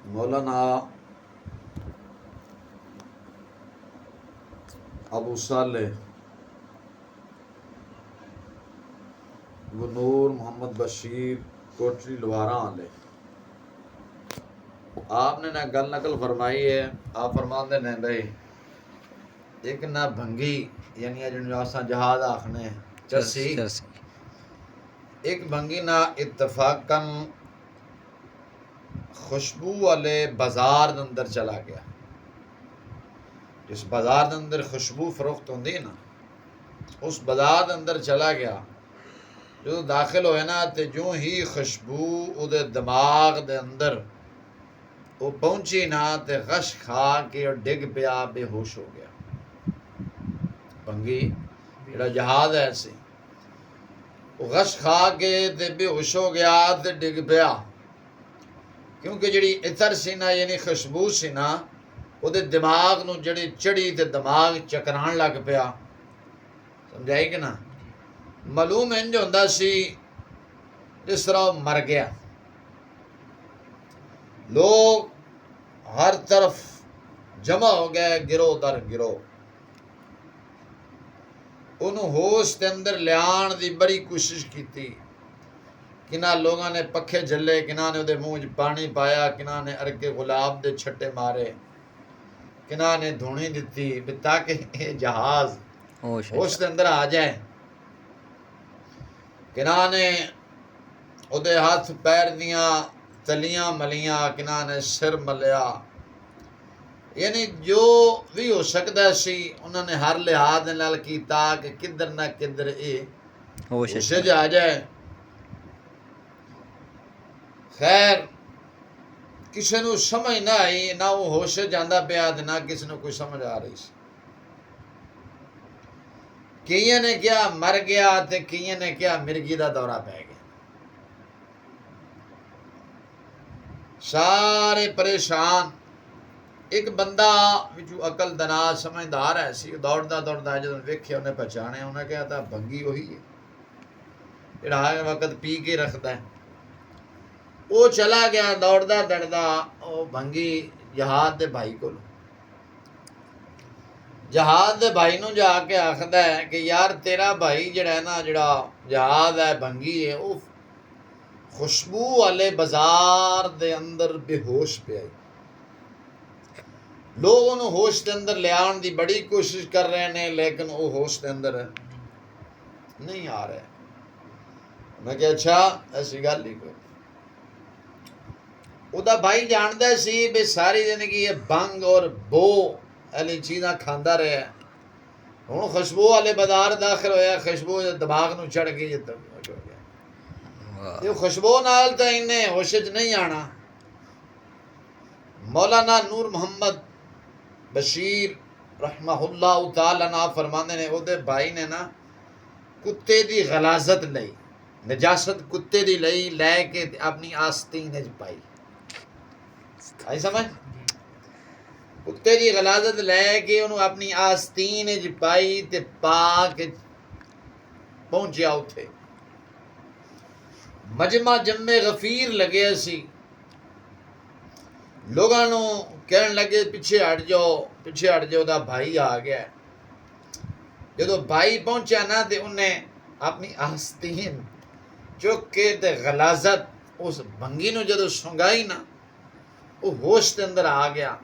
मौलाना अबू साले वो नूर मोहम्मद बशीर कोटरी लवारा आले आपने ना गल नकल फरमाई है। आप फरमाते ने भाई एक ना भंगी यानी जिन्होंने असा जहाज आखने चरसी एक भंगी ना इत्तफाकन खुशबू वाले बाजार के अंदर चला गया। जिस बाजार के अंदर खुशबू फरोख्त होती है ना, उस बाजार के अंदर चला गया। जो दाखिल होए ना तो जो ही खुशबू उदे दिमाग के अंदर वो पहुंची ना तो गश खा के और डिग पिया, बेहोश हो गया। भंगी जेड़ा जहाज है ऐसे वो गश खा के ते बेहोश हो गया तो डिग पिया, क्योंकि जी इतर सी ना यानी खुशबू सी ना वो दिमाग नूं जी चढ़ी तो दिमाग चकरान लग पिया। समझाई कि ना? मालूम इंज होंदा सी जिस तरह मर गया। लोग हर तरफ जमा हो गए, गिरोह दर गिरोह। उन्होंने होश के अंदर लियाण की बड़ी कोशिश की। किना लोगों ने पखे झले, किना ने उहदे मूँह पानी पाया, किना ने अरके गुलाब के छट्टे मारे, किना ने धूनी दी ताकि ये जहाज होश के अंदर आ जाए। किना ने उहदे हाथ पैर दियां तलियां मलियां, किना ने सिर मलिया। यानी जो भी हो सकता सी उन्होंने हर लिहाज नाल कीता कि किधर ना किधर ये होश आ जाए। खैर किसी को समझ ना आई, ना वो होश जाता पाया ना किसी को कोई समझ आ रही सी। कई ने क्या मर गया तो कई ने क्या मिर्गी का दौरा पै गया। सारे परेशान। एक बंदा विचू अकल दनाज समझदार है सी, दौड़दा दौड़दा जो वेख्या उन्हें पहचाने, उन्हें कहा था भंगी वही है जिहड़ा हर वक्त पी के रखता है। वो चला गया दौड़दा दौड़दा वो भंगी जहाज के भाई को, जहाज के भाई नूं जाके आखदा है कि यार तेरा भाई जिहड़ा है ना, जिहड़ा जहाज है भंगी है, वो खुशबू वाले बाजार दे अंदर बेहोश पिया। लोग उन्होंने होश के अंदर लियाण की बड़ी कोशिश कर रहे हैं, लेकिन वो होश के अंदर नहीं आ रहे। मैं क्या अच्छा ऐसी गल ही कोई। उदा भाई जानता सी भी सारी जिंदगी ये भंग और बो वाली चीज़ां खाता रहा। हुण खुशबू वाले बाजार दाखिल होया, खुशबू दिमाग नूं चढ़ गई, हो गया। खुशबू नाल तो इन्हें होश च नहीं आना। मौलाना नूर मोहम्मद बशीर रहमहुल्लाह तआला ना फरमाते ने उहदे भाई ने ना कुत्ते की गलाजत लई, नजासत कुत्ते की लई लैके अपनी आस्तीन च पाई। आई समझ? कुत्ते की गलाजत लैके उन्होंने अपनी आस्तीन च पाई ते पा के पहुंचया उत्थे। मजमा जम्मे गफीर लगे सी। लोगों को कहन लगे पिछे हट जाओ, पिछे हट जाओ, दा भाई आ गया। जो भाई पहुंचा ना तो उन्हें अपनी आस्तीन चुक के ते गलाजत उस भंगी नूं जदों सुंगाई ना, वो होश के अंदर आ गया,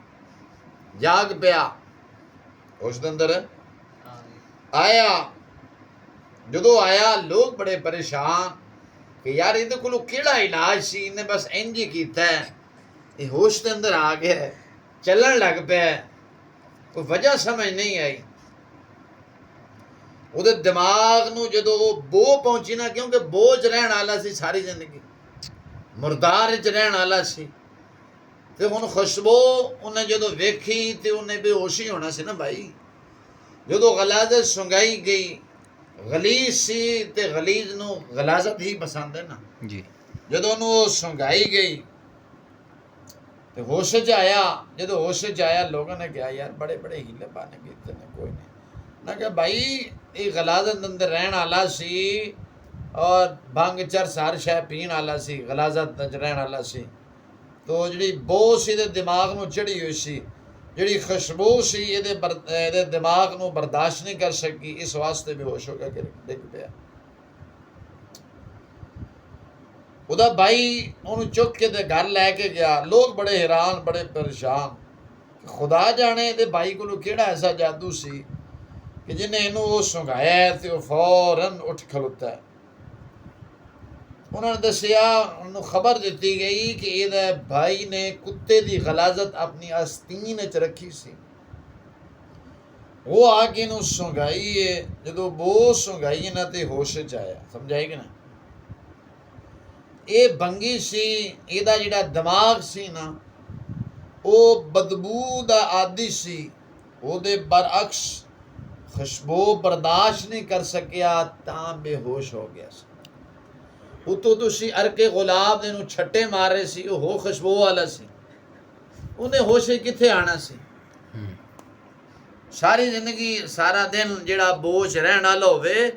जाग पिया, होश के अंदर आया। जदों आया लोग बड़े परेशान कि यार इहदे कोलों केड़ा इलाज सी, इन्हें बस इंज ही कीता है, ये होश के अंदर आ गया, चलन लग पाया, कोई वजह समझ नहीं आई। उहदे दिमाग नूं जदों बो पहुंची ना, क्योंकि बोझ रहण वाला सी सारी जिंदगी, मुर्दार च रहण वाला सी, तो हुण खुशबू उन्हें जदों वेखी तो उन्हें बेहोश ही होना सी ना भाई। जदों गलाजत सुंगाई गई, गलीज सी ते गलीज नूं गलाजत ही पसंद है ना जी। जदों उन्होंने सुंगाई गई तो होश च आया। जदों होश च आया लोगों ने कहा यार बड़े बड़े हीले पाने कीते ने, कोई नहीं ना क्या भाई ये गलाजत अंदर रहन वाला सी और भंग चर सार शह पीण वाला सी, गलाजत रहन वाला सी, तो जी बो सी दिमाग में चढ़ी हुई सी, जी खुशबू सी ये दिमाग में बर्दाश्त नहीं कर सकी, इस वास्ते बेहोश हो गया कि डिग पिया। ਉਹਦਾ भाई ਉਹਨੂੰ चुक के ते घर लैके गया। लोग बड़े हैरान बड़े परेशान, खुदा जाने ये भाई को केड़ा ऐसा जादू सी कि जिन्हें इनू वो सुंघाया तो वह फौरन उठ खलोता है। उन्होंने दसिया, उन्होंने खबर दी गई कि ये भाई ने कुत्ते की गलाजत अपनी आस्तीन च रखी सी, वो आके इनू सुंघाई है। जो वो सुंघाई ना तो होश च आया, समझाएगी ना। ये भंगी सी, ਇਹਦਾ ਜਿਹੜਾ ਦਿਮਾਗ ਸੀ ਨਾ ਉਹ ਬਦਬੂ ਦਾ ਆਦੀ ਸੀ, ਉਹਦੇ ਬਰਅਕਸ ਖੁਸ਼ਬੂ ਬਰਦਾਸ਼ਤ ਨਹੀਂ ਕਰ ਸਕਿਆ ਤਾਂ ਬੇਹੋਸ਼ ਹੋ ਗਿਆ ਸੀ। ਉਤੋਂ ਤੁਸੀਂ ਅਰਕੇ ਗੁਲਾਬ ਦੇ ਨੂੰ ਛੱਟੇ ਮਾਰ ਰਹੇ ਸੀ, ਉਹ ਖੁਸ਼ਬੂ ਵਾਲਾ ਸੀ, ਉਹਨੇ ਹੋਸ਼ ਕਿੱਥੇ ਆਣਾ ਸੀ। ਸਾਰੀ ਜ਼ਿੰਦਗੀ ਸਾਰਾ ਦਿਨ ਜਿਹੜਾ ਬੋਝ ਰਹਿਣ ਵਾਲਾ ਹੋਵੇ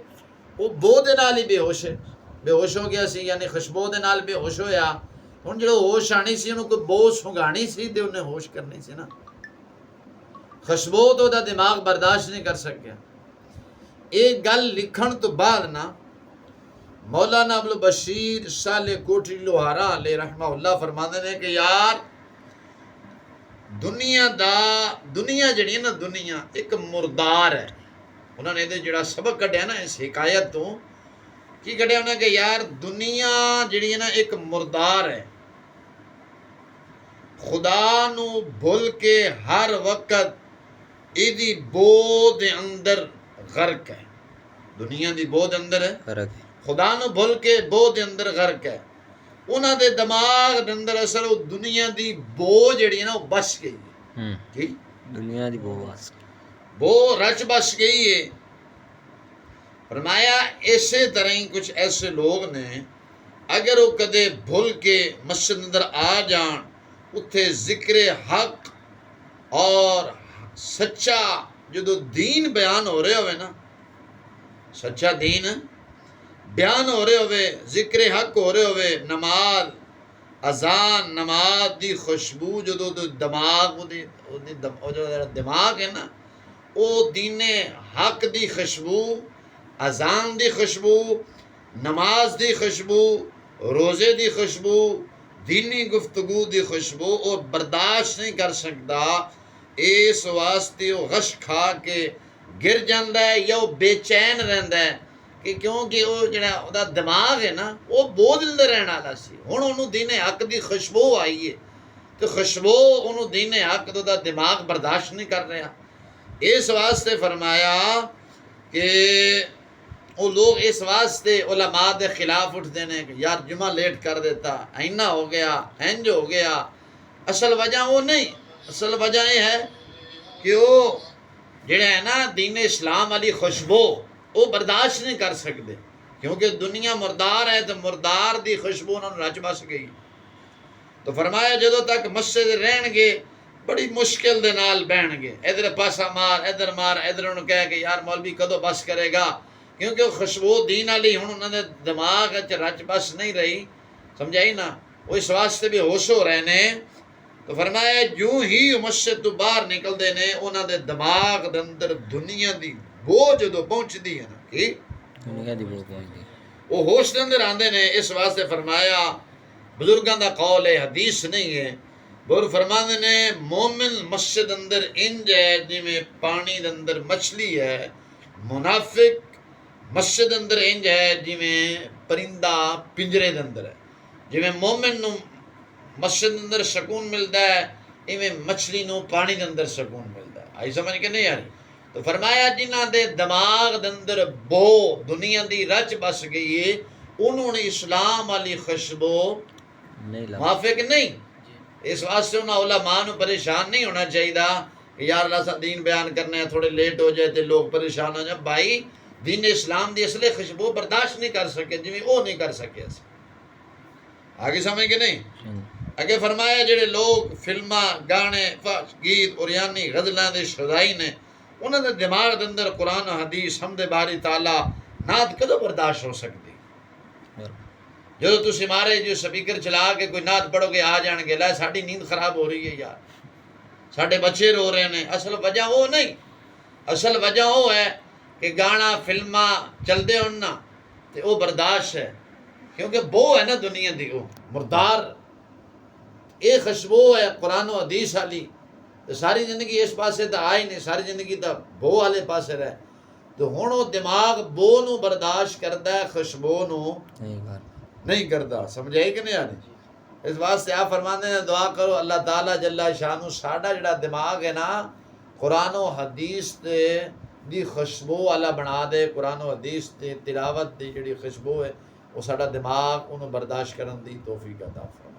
ਉਹ ਬੋ ਦੇ ਨਾਲ ਹੀ ਬੇਹੋਸ਼ ਹੈ, बेहोश हो गया सी, यानी खुशबू दे नाल बेहोश होया। हुण जो होश आनी सी उन्होंने कोई बो सुंघानी सी ते उन्हें होश करनी सी ना, खुशबू तो दा दिमाग बर्दाश्त नहीं कर सकिया। ये गल लिखण तो बाद ना मौलाना अब्दुल बशीर साले कोठी लोहारा ले रहमहुल्लाह फरमाते ने कि यार दुनिया जिहड़ी है ना, दुनिया एक मुर्दार है। उन्होंने ये जिहड़ा सबक कढ़िया ना इस हिकायत तो की कढ़िया उन्हें कि यार दुनिया जिहड़ी है ना एक मुर्दार है, खुदा नू भुल के हर वक्त इदी बो दे अंदर गर्क है। दुनिया दी बो दे अंदर है, खुदा नू भुल के बो दे अंदर गर्क है। उन्हां दे दिमाग दे अंदर असल वो दुनिया दी बो जिहड़ी है ना वो बस गई है। की दुनिया दी बो रच बस गई है। फरमाया इसे तरह ही कुछ ऐसे लोग ने, अगर वो कदे भुल के मस्जिद अंदर आ जान, उत्थे जिक्र हक और सच्चा जो दीन बयान हो रहे होवे ना, सच्चा दीन बयान हो रहे होवे, जिक्र हक हो रहे होवे, नमाज अजान नमाज दी खुशबू जो दिमाग जो दिमाग है ना वो दीने हक दी खुशबू, अजान दी खुशबू, नमाज दी खुशबू, रोज़े दी खुशबू, दीनी गुफ्तगू दी खुशबू और बर्दाश्त नहीं कर सकता। इस वास्ते वो गश खा के गिर जाता है या वो बेचैन रहता है कि क्योंकि वो जिहड़ा उहदा दिमाग है ना वो बोझ दे रहने वाला सी। हुण उहनूं दीने हक दी खुशबू आई है तो खुशबू उहनूं दीने हक दा दिमाग बर्दाश्त नहीं कर रहा। इस वास्ते फरमाया कि वो लोग इस वास्ते उलमा के खिलाफ उठते हैं कि यार जुमा लेट कर देता, इन्ना हो गया, इंज हो गया। असल वजह वो नहीं, असल वजह यह है कि वो जिहड़ा है ना दीन इस्लाम वाली खुशबू वो बर्दाश्त नहीं कर सकते, क्योंकि दुनिया मुर्दार है तो मुर्दार की खुशबू उन्होंने रच बस गई। तो फरमाया जदों तक मस्जिद रहणगे बड़ी मुश्किल दे नाल बहणगे, इधर पासा मार इधर उन्होंने कह के यार मौलवी कदों बस करेगा, क्योंकि खुशबू दीन वाली हुण उन्होंने दिमाग च रच बस नहीं रही, समझाई ना। वो इस वास्ते भी होश हो रहे ने। तो फरमाया यूं ही मस्जिद तो बाहर निकलते ने उन्होंने दिमाग दे अंदर दुनिया की बो जो पहुँचती है ना कि दुनिया दी बो पहुंचदी, वो होश के अंदर आते ने। इस वास्ते फरमाया बुजुर्गों का कौल है, हदीस नहीं है। बुर फरमाते ने मोमिन मस्जिद अंदर इंज है जिमें पानी दे अंदर मछली है, मुनाफिक मस्जिद अंदर इंज है जिमें परिंदा पिंजरे दे अंदर है। जिमें मोमिन नूं मस्जिद अंदर सकून मिलता है, इवें मछली नूं पानी दे अंदर सकून मिलता है। आई समझ के नहीं यार। तो फरमाया जिन्हां दे दिमाग दे अंदर बो दुनिया दी रच बस गई है, उन्होंने इस्लाम वाली खुशबू मुआफिक नहीं। इस वास्ते उन्होंने उलमा नूं परेशान नहीं होना चाहिए कि यार अल्लाह दीन बयान करना है, थोड़े लेट हो जाए तो लोग परेशान हो जाए। भाई दीन इस्लाम की असली खुशबू बर्दाश्त नहीं कर सके जिवें वो नहीं कर सके। आगे समझ के नहीं। अगे फरमाया जेडे लोग फिल्मा गाने गीत और यानी गजलों के शौदाई ने उन्होंने दिमाग के अंदर कुरान हदीस हमदे बारी ताला नात कदों बर्दाश्त हो सकती। जो तुम मारे जो स्पीकर चला के कोई नात पढ़ोगे आ जाएंगे ला साड़ी नींद खराब हो रही है यार, साढ़े बच्चे रो रहे हैं। असल वजह वो नहीं, असल वजह वो है कि गाना फिल्मा चलते हो ना तो वो बर्दाश्त है, क्योंकि वो है ना दुनिया दी वो मुर्दार, ये खुशबू है कुरान और हदीस वाली। तो सारी जिंदगी इस पासे तो आ ही नहीं, सारी जिंदगी तो बो वाले पासे रहे। तो हुण वो दिमाग बो नू बर्दाश्त करता है, खुशबू नू नहीं करता। समझाई कि नहीं आनी? इस वास्ते आप फरमाते हैं दुआ करो अल्लाह ताला जल्ला शानू साडा जिहड़ा दिमाग है ना कुरान और हदीस दी खुशबू वाला बना दे। कुरान और हदीस दी तिलावत दी जिहड़ी खुशबू है वो साडा दिमाग उन्होंने बर्दाश्त करने दी तौफीक अता फरमाए।